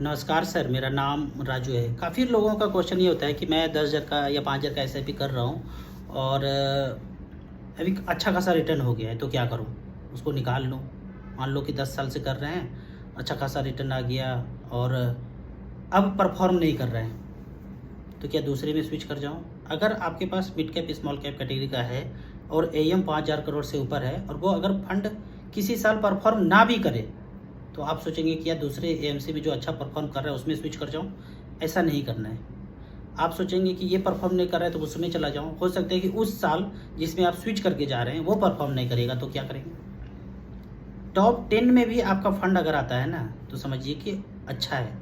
नमस्कार सर, मेरा नाम राजू है। काफ़ी लोगों का क्वेश्चन ये होता है कि मैं 10,000 का या 5,000 का एसआईपी कर रहा हूँ और अभी अच्छा खासा रिटर्न हो गया है, तो क्या करूँ? उसको निकाल लूँ? मान लो कि 10 साल से कर रहे हैं, अच्छा खासा रिटर्न आ गया और अब परफॉर्म नहीं कर रहे हैं, तो क्या दूसरे में स्विच कर जाऊँ? अगर आपके पास mid cap small cap category का है और एएम 5,000 करोड़ से ऊपर है और वो अगर फंड किसी साल परफॉर्म ना भी करे, तो आप सोचेंगे कि यार दूसरे एएमसी में जो अच्छा परफॉर्म कर रहा है उसमें स्विच कर जाऊँ। ऐसा नहीं करना है। आप सोचेंगे कि ये परफॉर्म नहीं कर रहा है तो उसमें चला जाऊँ। हो सकता है कि उस साल जिसमें आप स्विच करके जा रहे हैं वो परफॉर्म नहीं करेगा, तो क्या करेंगे? टॉप 10 में भी आपका फंड अगर आता है ना, तो समझिए कि अच्छा है।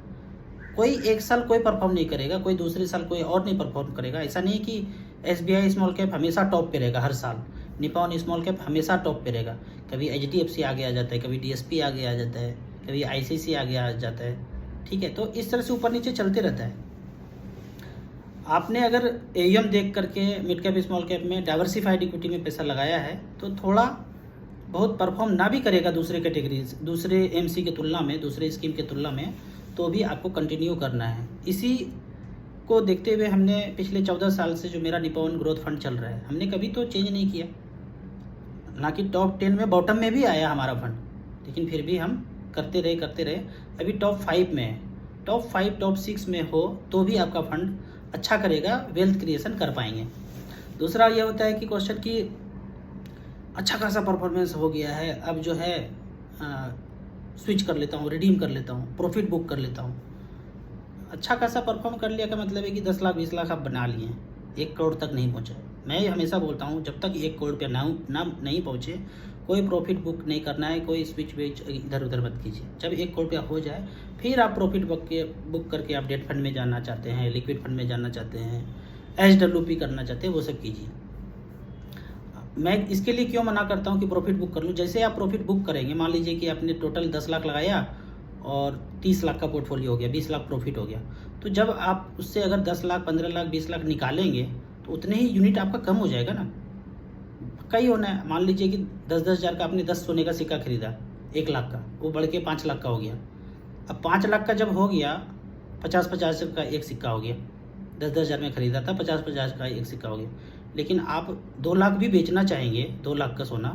कोई एक साल कोई परफॉर्म नहीं करेगा, कोई दूसरे साल कोई और नहीं परफॉर्म करेगा। ऐसा नहीं कि एसबीआई स्मॉल कैप हमेशा टॉप पे रहेगा हर साल, निपॉन स्मॉल कैप हमेशा टॉप पे रहेगा। कभी एचडीएफसी आगे आ जाता है, कभी डीएसपी आगे आ जाता है, कभी आईसीसी आगे आ जाता है। ठीक है, तो इस तरह से ऊपर नीचे चलते रहता है। आपने अगर एएम देख करके मिड कैप स्मॉल कैप में डाइवर्सिफाइड इक्विटी में पैसा लगाया है, तो थोड़ा बहुत परफॉर्म ना भी करेगा दूसरे कैटेगरीज, दूसरे एमसी के तुलना में, दूसरे स्कीम के तुलना में, तो भी आपको कंटिन्यू करना है। इसी को देखते हुए हमने पिछले 14 साल से जो मेरा निपॉन ग्रोथ फंड चल रहा है, हमने कभी तो चेंज नहीं किया। ना कि टॉप 10 में, बॉटम में भी आया हमारा फंड, लेकिन फिर भी हम करते रहे। अभी टॉप 5 में है। टॉप 5 टॉप 6 में हो तो भी आपका फंड अच्छा करेगा, वेल्थ क्रिएशन कर पाएंगे। दूसरा ये होता है कि क्वेश्चन कि अच्छा खासा परफॉर्मेंस हो गया है, अब जो है स्विच कर लेता हूँ, रिडीम कर लेता हूँ, प्रॉफिट बुक कर लेता हूँ। अच्छा खासा परफॉर्म कर लिया का मतलब है कि 10 लाख 20 लाख आप बना लिए हैं, 1 करोड़ तक नहीं पहुँचे। मैं हमेशा बोलता हूँ जब तक 1 करोड़ पे ना नहीं पहुँचे, कोई प्रॉफिट बुक नहीं करना है, कोई स्विच वेच इधर उधर मत कीजिए। जब 1 करोड़ रुपया हो जाए फिर आप प्रॉफिट बुक करके आप डेट फंड में जाना चाहते हैं, लिक्विड फंड में जाना चाहते हैं, एसडब्ल्यूपी करना चाहते हैं, वो सब कीजिए। मैं इसके लिए क्यों मना करता हूँ कि प्रॉफिट बुक कर लूँ? जैसे आप प्रॉफिट बुक करेंगे, मान लीजिए कि आपने टोटल 10 लाख लगाया और 30 लाख का पोर्टफोलियो हो गया, 20 लाख प्रॉफिट हो गया, तो जब आप उससे अगर 10 लाख 15 लाख 20 लाख निकालेंगे तो उतने ही यूनिट आपका कम हो जाएगा ना। कई होना है, मान लीजिए कि 10-10 हज़ार का आपने 10 सोने का सिक्का खरीदा 1 लाख का, वो बढ़ के 5 लाख का हो गया। अब 5 लाख का जब हो गया, 50-50 का एक सिक्का हो गया। 10-10 हज़ार में खरीदा था, 50-50 का एक सिक्का हो गया। लेकिन आप 2 लाख भी बेचना चाहेंगे, 2 लाख का सोना,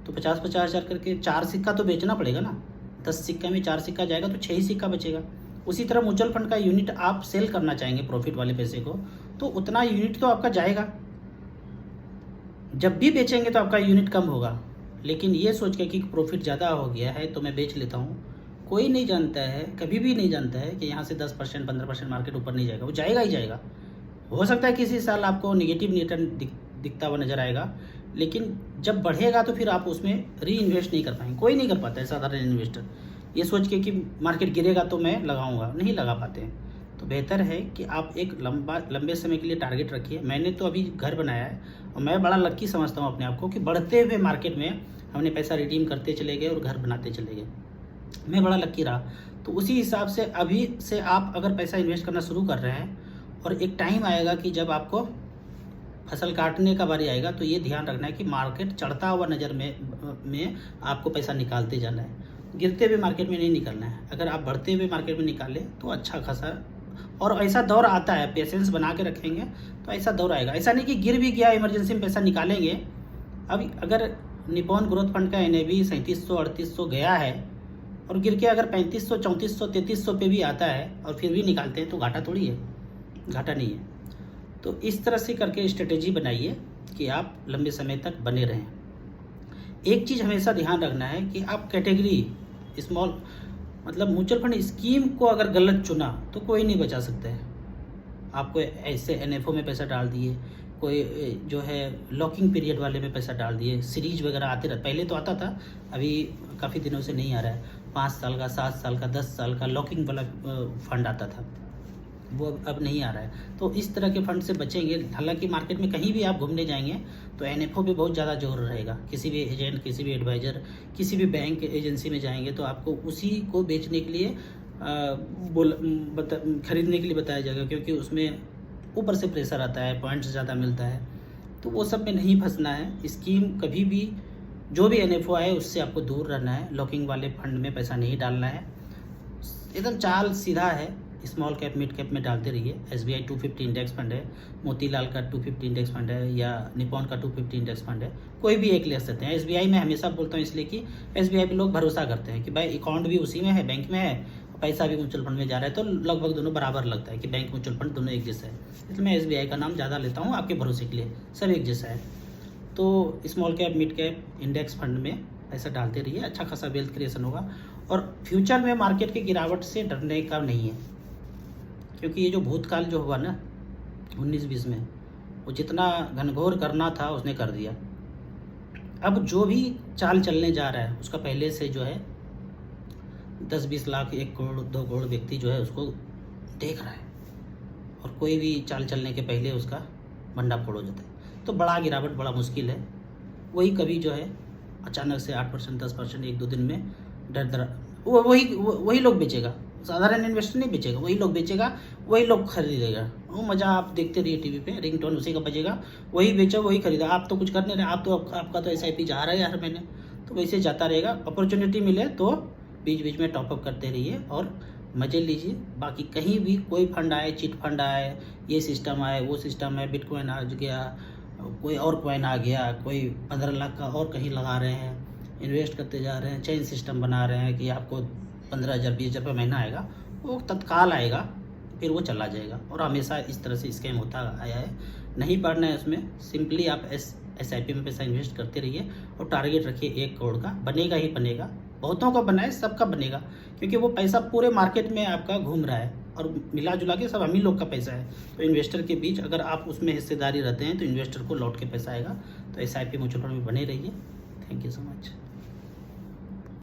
तो 50-50 हज़ार करके 4 सिक्का तो बेचना पड़ेगा ना। 10 सिक्का में 4 सिक्का जाएगा तो 6 ही सिक्का बचेगा। उसी तरह म्यूचुअल फंड का यूनिट आप सेल करना चाहेंगे प्रॉफिट वाले पैसे को, तो उतना यूनिट तो आपका जाएगा। जब भी बेचेंगे तो आपका यूनिट कम होगा। लेकिन ये सोच के कि प्रॉफिट ज़्यादा हो गया है तो मैं बेच लेता हूँ, कोई नहीं जानता है, कभी भी नहीं जानता है कि यहाँ से 10% 15% मार्केट ऊपर नहीं जाएगा, वो जाएगा ही जाएगा। हो सकता है किसी साल आपको निगेटिव रिटर्न दिखता हुआ नज़र आएगा, लेकिन जब बढ़ेगा तो फिर आप उसमें री इन्वेस्ट नहीं कर पाएंगे। कोई नहीं कर पाता है साधारण इन्वेस्टर, ये सोच के कि मार्केट गिरेगा तो मैं लगाऊंगा, नहीं लगा पाते हैं। तो बेहतर है कि आप एक लंबे समय के लिए टारगेट रखिए। मैंने तो अभी घर बनाया है और मैं बड़ा लक्की समझता हूँ अपने आप को कि बढ़ते हुए मार्केट में हमने पैसा रिडीम करते चले गए और घर बनाते चले गए। मैं बड़ा लक्की रहा। तो उसी हिसाब से अभी से आप अगर पैसा इन्वेस्ट करना शुरू कर रहे हैं और एक टाइम आएगा कि जब आपको फसल काटने का बारी आएगा, तो ये ध्यान रखना है कि मार्केट चढ़ता हुआ नज़र में आपको पैसा निकालते जाना है, गिरते हुए मार्केट में नहीं निकलना है। अगर आप बढ़ते हुए मार्केट में निकालें तो अच्छा खासा, और ऐसा दौर आता है, पेशेंस बना के रखेंगे तो ऐसा दौर आएगा। ऐसा नहीं कि गिर भी गया इमरजेंसी में पैसा निकालेंगे। अब अगर निपॉन ग्रोथ फंड का NAV 3700-3800 गया है और गिर के अगर 3500 3400 3300 पे भी आता है और फिर भी निकालते हैं, तो घाटा थोड़ी है, घाटा नहीं है। तो इस तरह से करके स्ट्रेटेजी बनाइए कि आप लंबे समय तक बने रहें। एक चीज़ हमेशा ध्यान रखना है कि आप कैटेगरी स्मॉल मतलब म्यूचुअल फंड स्कीम को अगर गलत चुना तो कोई नहीं बचा सकता है आपको। ऐसे NFO में पैसा डाल दिए, कोई जो है लॉकिंग पीरियड वाले में पैसा डाल दिए, सीरीज वगैरह आते रहते, पहले तो आता था, अभी काफ़ी दिनों से नहीं आ रहा है। 5 साल का, 7 साल का, 10 साल का लॉकिंग वाला फंड आता था, वो अब नहीं आ रहा है। तो इस तरह के फंड से बचेंगे। हालांकि मार्केट में कहीं भी आप घूमने जाएंगे तो NFO पे बहुत ज़्यादा जोर रहेगा। किसी भी एजेंट, किसी भी एडवाइज़र, किसी भी बैंक एजेंसी में जाएंगे तो आपको उसी को बेचने के लिए खरीदने के लिए बताया जाएगा, क्योंकि उसमें ऊपर से प्रेशर आता है, पॉइंट्स ज़्यादा मिलता है। तो वो सब में नहीं फंसना है। स्कीम कभी भी, जो भी NFO आए उससे आपको दूर रहना है। लॉकिंग वाले फंड में पैसा नहीं डालना है। एकदम चाल सीधा है, स्मॉल कैप मिड कैप में डालते रहिए। SBI 250 इंडेक्स फंड है, मोतीलाल का 250 इंडेक्स फंड है, या निपॉन का 250 इंडेक्स फंड है, कोई भी एक ले सकते हैं। SBI में हमेशा बोलता हूँ इसलिए कि SBI पे लोग भरोसा करते हैं कि भाई अकाउंट भी उसी में है, बैंक में है, पैसा भी म्यूचुअल फंड में जा रहा है, तो लगभग दोनों बराबर लगता है कि बैंक म्यूचुअल फंड दोनों एक जैसा है। इसलिए मैं SBI का नाम ज़्यादा लेता हूँ आपके भरोसे के लिए, सब एक जैसा है। तो small cap mid cap index fund में पैसा डालते रहिए, अच्छा खासा वेल्थ क्रिएशन होगा। और फ्यूचर में मार्केट की गिरावट से डरने का नहीं है, क्योंकि ये जो भूतकाल जो हुआ ना 19-20 में, वो जितना घनघोर करना था उसने कर दिया। अब जो भी चाल चलने जा रहा है उसका पहले से जो है 10-20 लाख 1 करोड़ 2 करोड़ व्यक्ति जो है उसको देख रहा है, और कोई भी चाल चलने के पहले उसका भंडा फोड़ हो जाता है। तो बड़ा गिरावट बड़ा मुश्किल है। वही कभी जो है अचानक से 8% 10% 1-2 दिन में डर वही लोग बेचेगा, साधारण इन्वेस्टर नहीं बेचेगा, वही लोग बेचेगा, वही लोग खरीदेगा। वो मज़ा आप देखते रहिए टीवी पे, रिंगटोन उसी का बजेगा, वही बेचा वही खरीदा। आप तो कुछ कर नहीं रहे, आपका तो SIP जा रहा है हर महीने, तो वैसे जाता रहेगा। अपॉर्चुनिटी मिले तो बीच बीच में टॉपअप करते रहिए और मज़े लीजिए। बाकी कहीं भी कोई फंड आए, चिट फंड आए, ये सिस्टम आए, वो सिस्टम है, बिटकॉइन आ गया, कोई और कॉइन आ गया, कोई 15 लाख का और कहीं लगा रहे हैं, इन्वेस्ट करते जा रहे हैं, चेन सिस्टम बना रहे हैं कि आपको 15,000 20,000 रुपये महीना आएगा, वो तत्काल आएगा, फिर वो चला जाएगा। और हमेशा इस तरह से स्कैम होता आया है। नहीं पढ़ना है उसमें, सिंपली आप SIP में पैसा इन्वेस्ट करते रहिए और टारगेट रखिए 1 करोड़ का, बनेगा ही बनेगा। बहुतों का बना है, सबका बनेगा, क्योंकि वो पैसा पूरे मार्केट में आपका घूम रहा है और मिला जुला के सब हम ही लोग का पैसा है। तो इन्वेस्टर के बीच अगर आप उसमें हिस्सेदारी रहते हैं तो इन्वेस्टर को लौट के पैसा आएगा। तो SIP म्यूचुअल फंड में बने रहिए। Thank you so much.